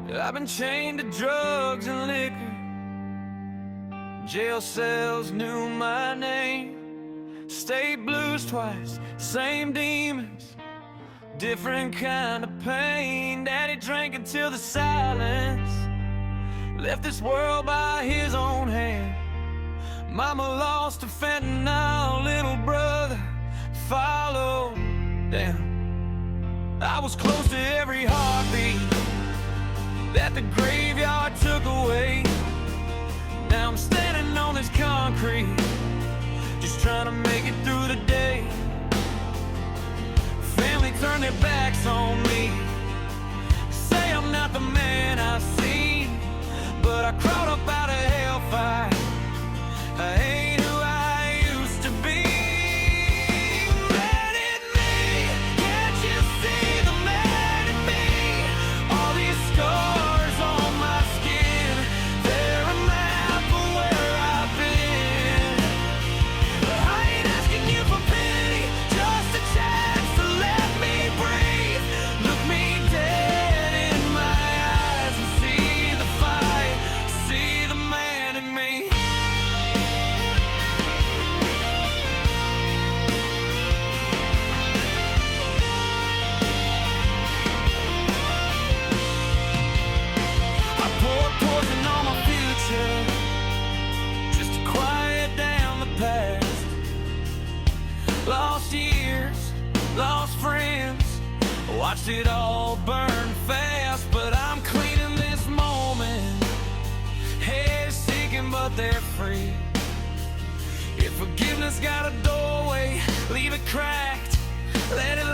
I've been chained to drugs and liquor. Jail cells knew my name. State blues twice, same demons, different kind of pain. Daddy drank until the silence left this world by his own hand. Mama lost to fentanyl, little brother followed down. I was close to every heartbeat that the graveyard took away. Now I'm standing on this concrete, just trying to make it through the day. Family turned their backs on me, say I'm not the man I've seen, but I crawled up out of hellfire. I ain't who I used to be. Mad at me, can't you see the man in me? All these scars on my skin, they're a map of where I've been. I ain't asking you for pity, just a chance to let me breathe. Look me dead in my eyes and see the fight, see the man in me. I poured poison on my future just to quiet down the past. Lost years, lost friends, watched it all burn fast. But I'm cleaning this moment, head sinking but they're free. If forgiveness got a doorway, leave it cracked, let it